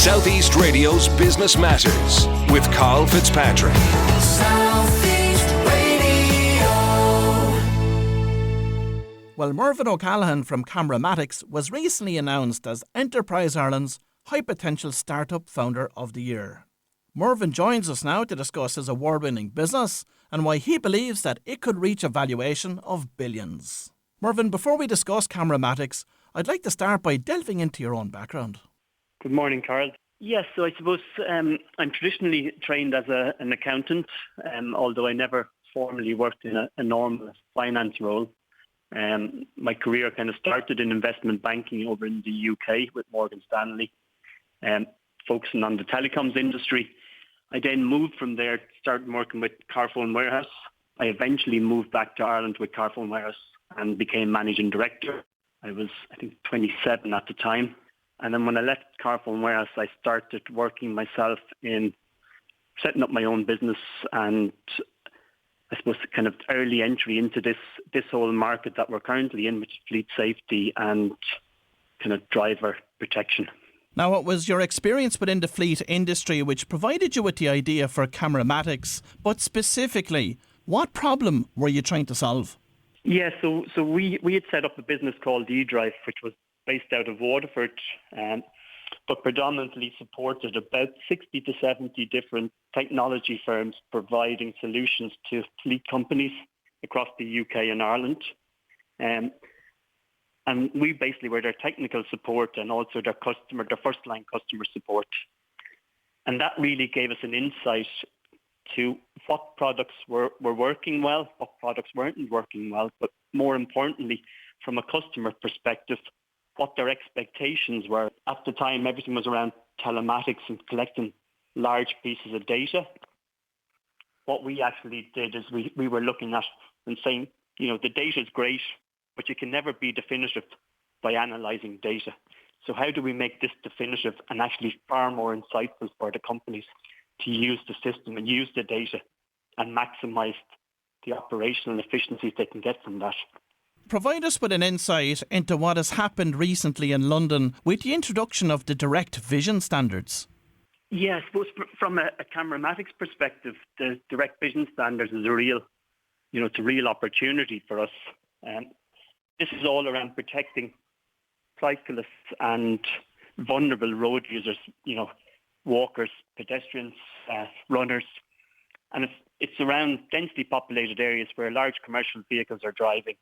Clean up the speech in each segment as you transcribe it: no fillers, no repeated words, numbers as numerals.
Southeast Radio's Business Matters with Carl Fitzpatrick. Southeast Radio. Well, Mervyn O'Callaghan from Cameramatics was recently announced as Enterprise Ireland's High Potential Startup Founder of the Year. Mervyn joins us now to discuss his award-winning business and why he believes that it could reach a valuation of billions. Mervyn, before we discuss Cameramatics, I'd like to start by delving into your own background. Good morning, Carl. Yes, so I suppose I'm traditionally trained as an accountant, although I never formally worked in a normal finance role. My career kind of started in investment banking over in the UK with Morgan Stanley, focusing on the telecoms industry. I then moved from there, started working with Carphone Warehouse. I eventually moved back to Ireland with Carphone Warehouse and became managing director. I was, 27 at the time. And then when I left Carphone Warehouse, I started working myself in setting up my own business and I suppose kind of early entry into this whole market that we're currently in, which is fleet safety and kind of driver protection. Now, it was your experience within the fleet industry which provided you with the idea for Cameramatics, but specifically, what problem were you trying to solve? Yeah, so we had set up a business called eDrive, which was based out of Waterford, but predominantly supported about 60 to 70 different technology firms providing solutions to fleet companies across the UK and Ireland. And we basically were their technical support and also their first-line customer support. And that really gave us an insight to what products were working well, what products weren't working well, but more importantly, from a customer perspective, what their expectations were. At the time, everything was around telematics and collecting large pieces of data. What we actually did is we were looking at and saying, the data is great, but you can never be definitive by analysing data. So how do we make this definitive and actually far more insightful for the companies to use the system and use the data and maximise the operational efficiencies they can get from that? Provide us with an insight into what has happened recently in London with the introduction of the direct vision standards. Yeah, I suppose from a Cameramatics perspective, the direct vision standards is a real opportunity for us. This is all around protecting cyclists and vulnerable road users, walkers, pedestrians, runners. And it's around densely populated areas where large commercial vehicles are driving.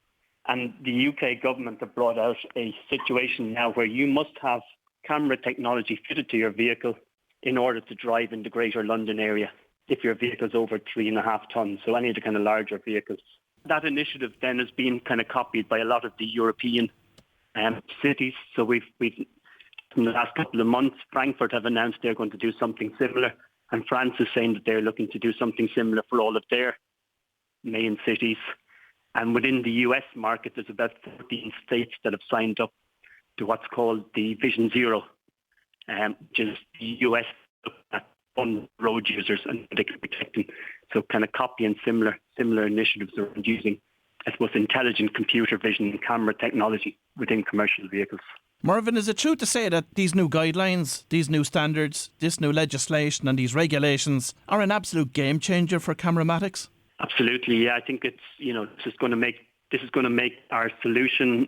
And the UK government have brought out a situation now where you must have camera technology fitted to your vehicle in order to drive in the Greater London area if your vehicle's over 3.5 tonnes, so any of the kind of larger vehicles. That initiative then has been kind of copied by a lot of the European cities. So we've in the last couple of months, Frankfurt have announced they're going to do something similar, and France is saying that they're looking to do something similar for all of their main cities. And within the US market, there's about 14 states that have signed up to what's called the Vision Zero, which is the US at on road users and they can protect them. So kind of copying similar initiatives around using, I suppose, intelligent computer vision and camera technology within commercial vehicles. Mervyn, is it true to say that these new guidelines, these new standards, this new legislation and these regulations are an absolute game changer for Cameramatics? Absolutely, yeah. I think it's this is going to make our solution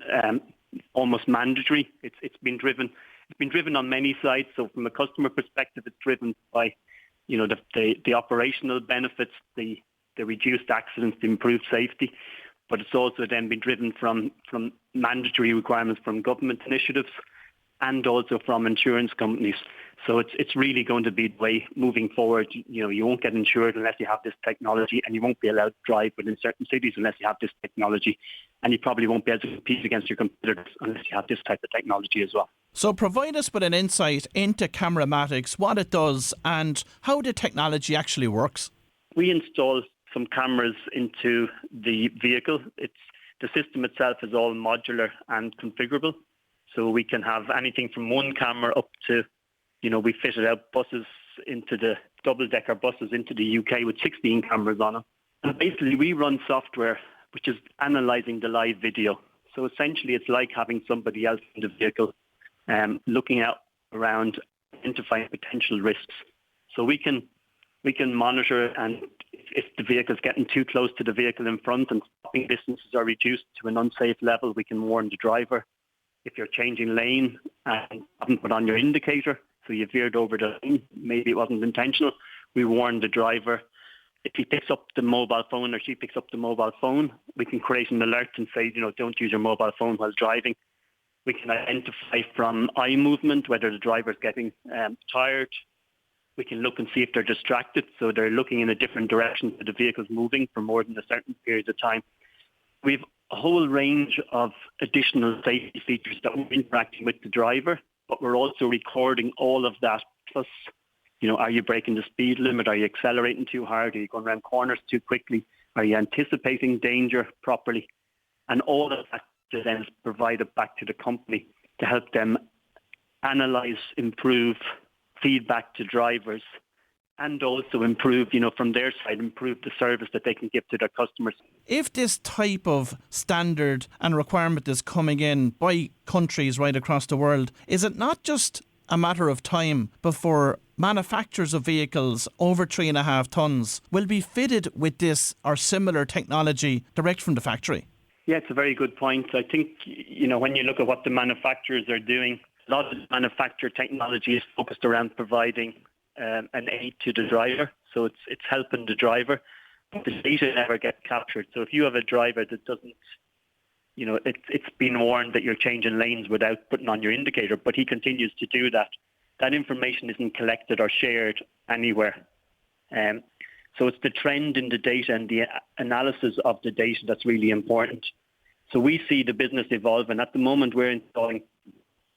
almost mandatory. It's been driven on many sides. So from a customer perspective, it's driven by the operational benefits, the reduced accidents, the improved safety. But it's also then been driven from mandatory requirements from government initiatives and also from insurance companies. So it's really going to be the way moving forward. You won't get insured unless you have this technology, and you won't be allowed to drive within certain cities unless you have this technology. And you probably won't be able to compete against your competitors unless you have this type of technology as well. So provide us with an insight into Cameramatics, what it does and how the technology actually works. We install some cameras into the vehicle. The system itself is all modular and configurable. So we can have anything from one camera up to, we fitted out buses into the double-decker buses into the UK with 16 cameras on them. And basically we run software which is analysing the live video. So essentially it's like having somebody else in the vehicle looking out around identifying potential risks. So we can monitor, and if the vehicle's getting too close to the vehicle in front and stopping distances are reduced to an unsafe level, we can warn the driver. If you're changing lane and haven't put on your indicator, so you veered over the lane, maybe it wasn't intentional, we warn the driver. If he picks up the mobile phone or she picks up the mobile phone, we can create an alert and say, don't use your mobile phone while driving. We can identify from eye movement whether the driver's getting tired. We can look and see if they're distracted, so they're looking in a different direction to the vehicle's moving for more than a certain period of time. We've a whole range of additional safety features that we're interacting with the driver, but we're also recording all of that. Plus, are you breaking the speed limit? Are you accelerating too hard? Are you going around corners too quickly? Are you anticipating danger properly? And all of that then is provided back to the company to help them analyse, improve, feedback to drivers, and also improve, from their side, improve the service that they can give to their customers. If this type of standard and requirement is coming in by countries right across the world, is it not just a matter of time before manufacturers of vehicles over 3.5 tonnes will be fitted with this or similar technology direct from the factory? Yeah, it's a very good point. I think, when you look at what the manufacturers are doing, a lot of the manufacturer technology is focused around providing an aid to the driver. So it's helping the driver, but the data never gets captured. So if you have a driver that doesn't, it's been warned that you're changing lanes without putting on your indicator, but he continues to do that, that information isn't collected or shared anywhere. So it's the trend in the data and the analysis of the data that's really important. So we see the business evolve, and at the moment we're installing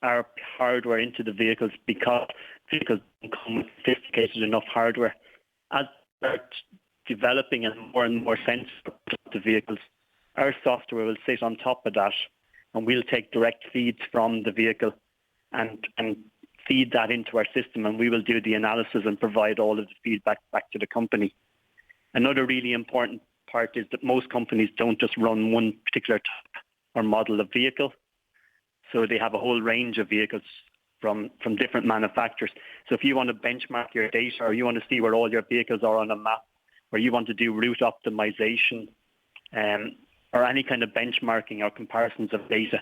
our hardware into the vehicles because vehicles don't come with sophisticated enough hardware. As we start developing and more sensors of the vehicles, our software will sit on top of that, and we'll take direct feeds from the vehicle and feed that into our system, and we will do the analysis and provide all of the feedback back to the company. Another really important part is that most companies don't just run one particular type or model of vehicle. So they have a whole range of vehicles from different manufacturers. So if you want to benchmark your data, or you want to see where all your vehicles are on a map, or you want to do route optimization, or any kind of benchmarking or comparisons of data,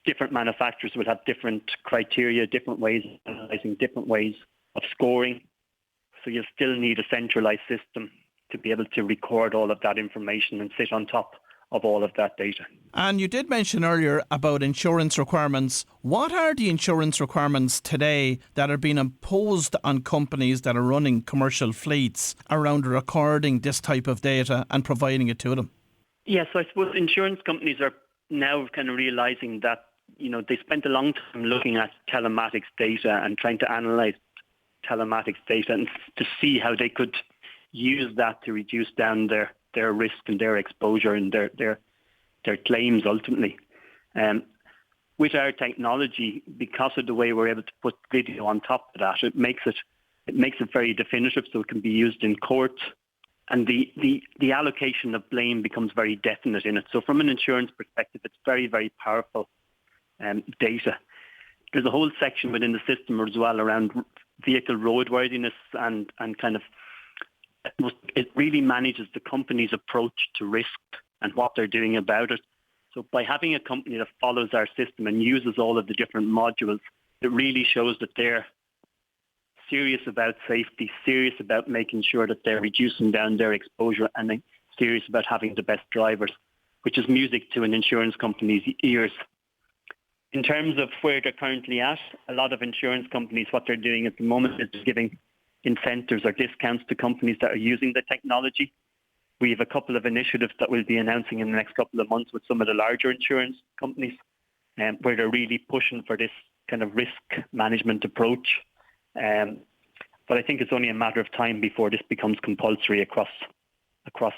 different manufacturers will have different criteria, different ways of analysing, different ways of scoring. So you'll still need a centralised system to be able to record all of that information and sit on top of all of that data. And you did mention earlier about insurance requirements. What are the insurance requirements today that are being imposed on companies that are running commercial fleets around recording this type of data and providing it to them? Yes, I suppose insurance companies are now kind of realising that, they spent a long time looking at telematics data and trying to analyse telematics data and to see how they could use that to reduce down their risk and their exposure and their claims ultimately. With our technology, because of the way we're able to put video on top of that, it makes it very definitive, so it can be used in court, and the allocation of blame becomes very definite in it. So from an insurance perspective, it's very, very powerful data. There's a whole section within the system as well around vehicle roadworthiness and kind of it really manages the company's approach to risk and what they're doing about it. So by having a company that follows our system and uses all of the different modules, it really shows that they're serious about safety, serious about making sure that they're reducing down their exposure, and they're serious about having the best drivers, which is music to an insurance company's ears. In terms of where they're currently at, a lot of insurance companies, what they're doing at the moment is giving incentives or discounts to companies that are using the technology. We have a couple of initiatives that we'll be announcing in the next couple of months with some of the larger insurance companies, where they're really pushing for this kind of risk management approach. But I think it's only a matter of time before this becomes compulsory across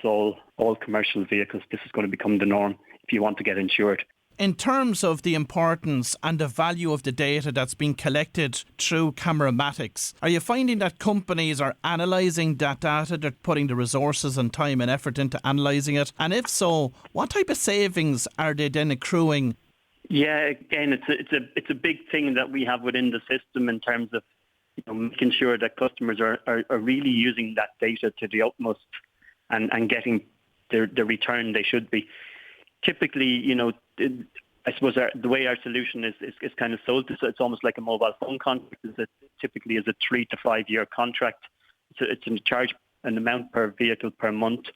all commercial vehicles. This is going to become the norm if you want to get insured. In terms of the importance and the value of the data that's being collected through Cameramatics, are you finding that companies are analysing that data, they're putting the resources and time and effort into analysing it? And if so, what type of savings are they then accruing? Yeah, again, it's a big thing that we have within the system in terms of making sure that customers are really using that data to the utmost and getting the return they should be. Typically, I suppose the way our solution is kind of sold, so it's almost like a mobile phone contract. Typically is a 3 to 5 year contract. It's a charge an amount per vehicle per month.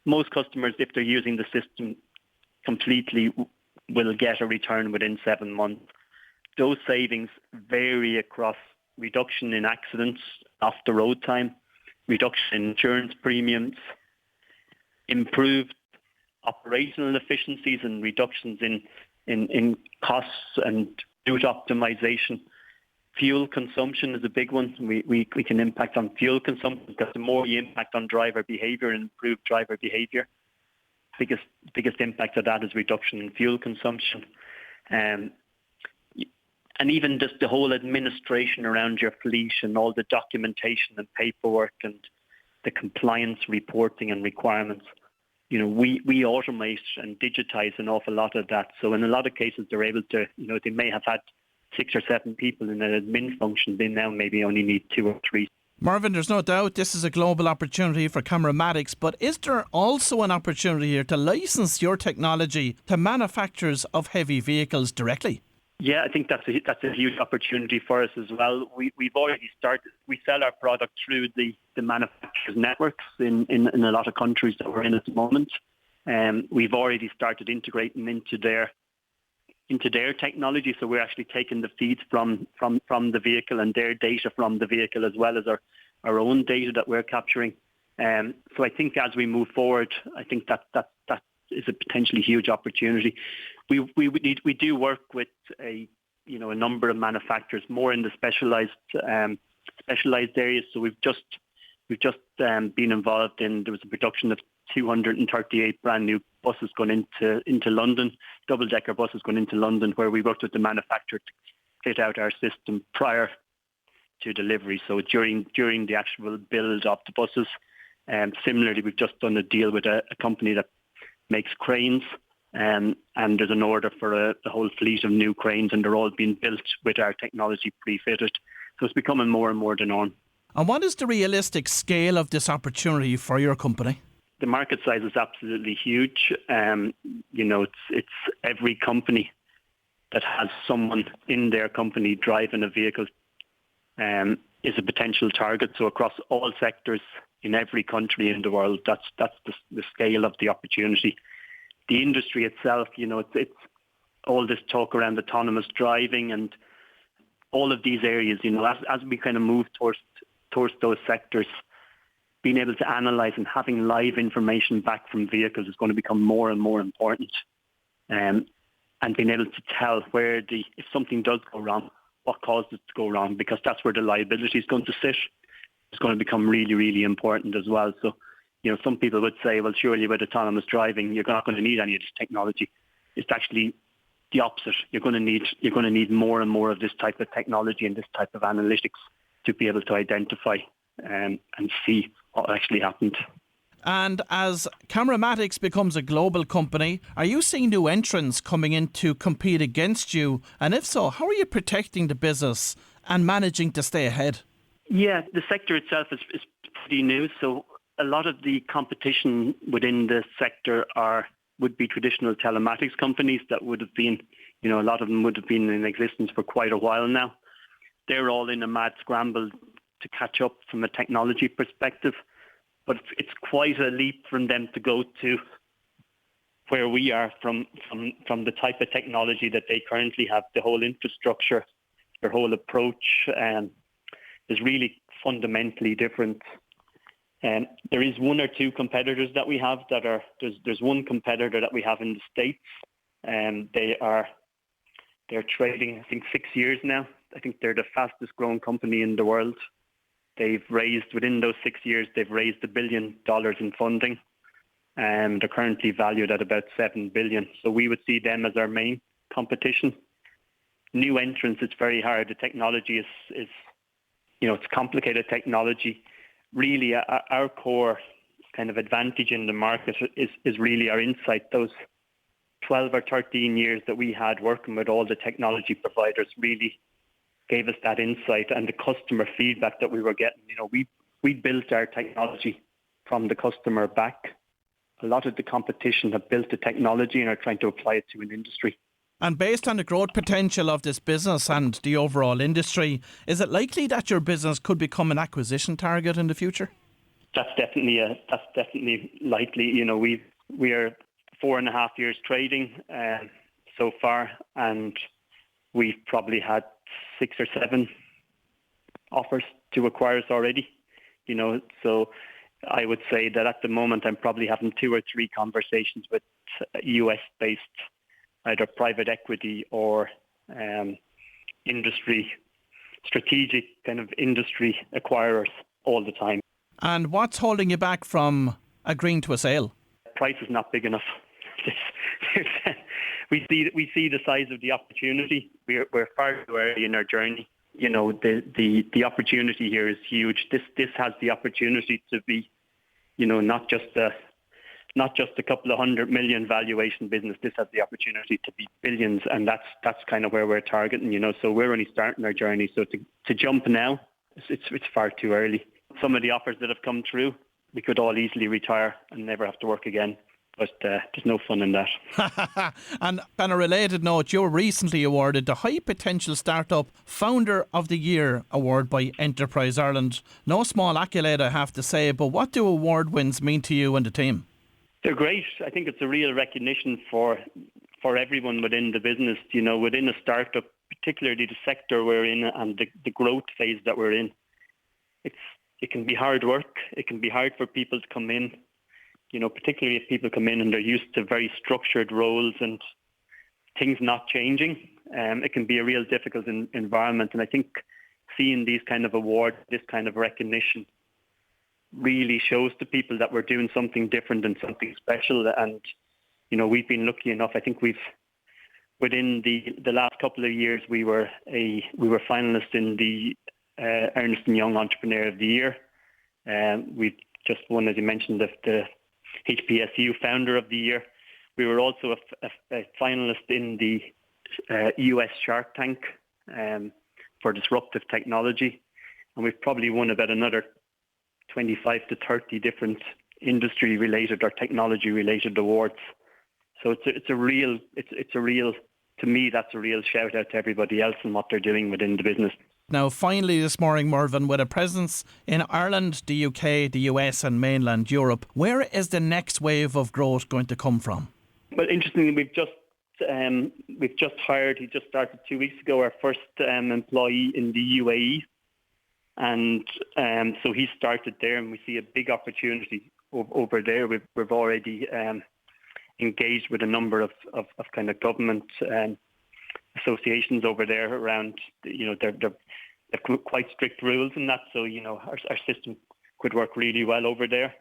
Most customers, if they're using the system completely, will get a return within 7 months. Those savings vary across reduction in accidents, off the road time, reduction in insurance premiums, improved operational efficiencies and reductions in costs and route optimization. Fuel consumption is a big one. We can impact on fuel consumption because the more you impact on driver behaviour and improve driver behaviour, biggest impact of that is reduction in fuel consumption. And even just the whole administration around your fleet and all the documentation and paperwork and the compliance reporting and requirements. We automate and digitize an awful lot of that. So in a lot of cases, they're able to, they may have had 6 or 7 people in an admin function. They now maybe only need 2 or 3. Mervyn, there's no doubt this is a global opportunity for Cameramatics, but is there also an opportunity here to license your technology to manufacturers of heavy vehicles directly? Yeah, I think that's a huge opportunity for us as well. We've already started. We sell our product through the manufacturers' networks in a lot of countries that we're in at the moment. We've already started integrating into their technology, so we're actually taking the feeds from the vehicle and their data from the vehicle, as well as our own data that we're capturing. So I think as we move forward, I think that is a potentially huge opportunity. We do work with a number of manufacturers more in the specialized areas. So we've just been involved in. There was a production of 238 brand new buses going into London, double-decker buses going into London, where we worked with the manufacturer to fit out our system prior to delivery. So during the actual build of the buses. Similarly, we've just done a deal with a company that makes cranes, and there's an order for a whole fleet of new cranes, and they're all being built with our technology pre-fitted. So it's becoming more and more the norm. And what is the realistic scale of this opportunity for your company? The market size is absolutely huge. It's every company that has someone in their company driving a vehicle is a potential target. So across all sectors in every country in the world, that's the scale of the opportunity. The industry itself, it's all this talk around autonomous driving and all of these areas. As we kind of move towards those sectors, being able to analyse and having live information back from vehicles is going to become more and more important. And being able to tell if something does go wrong, what caused it to go wrong, because that's where the liability is going to sit. It's going to become really, really important as well. So, some people would say, well, surely with autonomous driving, you're not going to need any of this technology. It's actually the opposite. You're going to need more and more of this type of technology and this type of analytics to be able to identify and see what actually happened. And as Cameramatics becomes a global company, are you seeing new entrants coming in to compete against you? And if so, how are you protecting the business and managing to stay ahead? Yeah, the sector itself is pretty new. So a lot of the competition within the sector would be traditional telematics companies that would have been, a lot of them would have been in existence for quite a while now. They're all in a mad scramble to catch up from a technology perspective. But it's quite a leap from them to go to where we are from the type of technology that they currently have. The whole infrastructure, their whole approach is really fundamentally different. There is one or two competitors that we have there's one competitor that we have in the States, and they're trading, I think, 6 years now. I think they're the fastest growing company in the world. Within those 6 years, they've raised $1 billion in funding, and they're currently valued at about $7 billion. So we would see them as our main competition. New entrants, it's very hard. The technology is it's complicated technology. Really, our core kind of advantage in the market is really our insight. Those 12 or 13 years that we had working with all the technology providers really gave us that insight and the customer feedback that we were getting. We built our technology from the customer back. A lot of the competition have built the technology and are trying to apply it to an industry. And based on the growth potential of this business and the overall industry, is it likely that your business could become an acquisition target in the future? That's definitely likely. We are 4.5 years trading so far, and we've probably had 6 or 7 offers to acquire us already. So I would say that at the moment I'm probably having 2 or 3 conversations with US-based either private equity or industry, strategic kind of industry acquirers all the time. And what's holding you back from agreeing to a sale? Price is not big enough. We see the size of the opportunity. We're far too early in our journey. The opportunity here is huge. This has the opportunity to be, not just a couple of 100 million valuation business. This has the opportunity to be billions, and that's kind of where we're targeting. So we're only starting our journey. So to jump now, it's far too early. Some of the offers that have come through, we could all easily retire and never have to work again. But there's no fun in that. And on a related note, you were recently awarded the High Potential Startup Founder of the Year award by Enterprise Ireland. No small accolade, I have to say, but what do award wins mean to you and the team? They're great. I think it's a real recognition for everyone within the business, within a startup, particularly the sector we're in and the growth phase that we're in. It can be hard work. It can be hard for people to come in. Particularly if people come in and they're used to very structured roles and things not changing, it can be a real difficult environment. And I think seeing these kind of awards, this kind of recognition, really shows to people that we're doing something different and something special. And we've been lucky enough. I think within the last couple of years we were finalists in the Ernst & Young Entrepreneur of the Year. We've just won, as you mentioned, the HPSU Founder of the Year. We were also a finalist in the US Shark Tank for disruptive technology, and we've probably won about another 25 to 30 different industry-related or technology-related awards. So it's a real. To me, that's a real shout out to everybody else and what they're doing within the business. Now, finally this morning, Mervyn, with a presence in Ireland, the UK, the US and mainland Europe, where is the next wave of growth going to come from? Well, interestingly, we've just hired, he just started 2 weeks ago, our first employee in the UAE. And so he started there, and we see a big opportunity over there. We've already engaged with a number of kind of government associations over there around, they've quite strict rules in that. So, our system could work really well over there.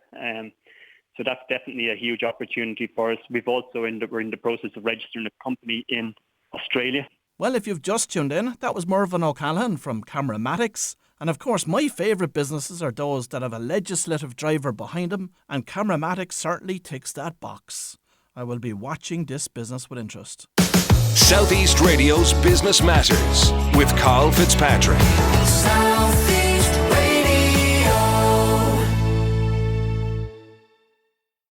So that's definitely a huge opportunity for us. We've also we're in the process of registering a company in Australia. Well, if you've just tuned in, that was Mervyn O'Callaghan from Cameramatics. And of course, my favourite businesses are those that have a legislative driver behind them, and Cameramatics certainly ticks that box. I will be watching this business with interest. Southeast Radio's Business Matters with Carl Fitzpatrick. Southeast.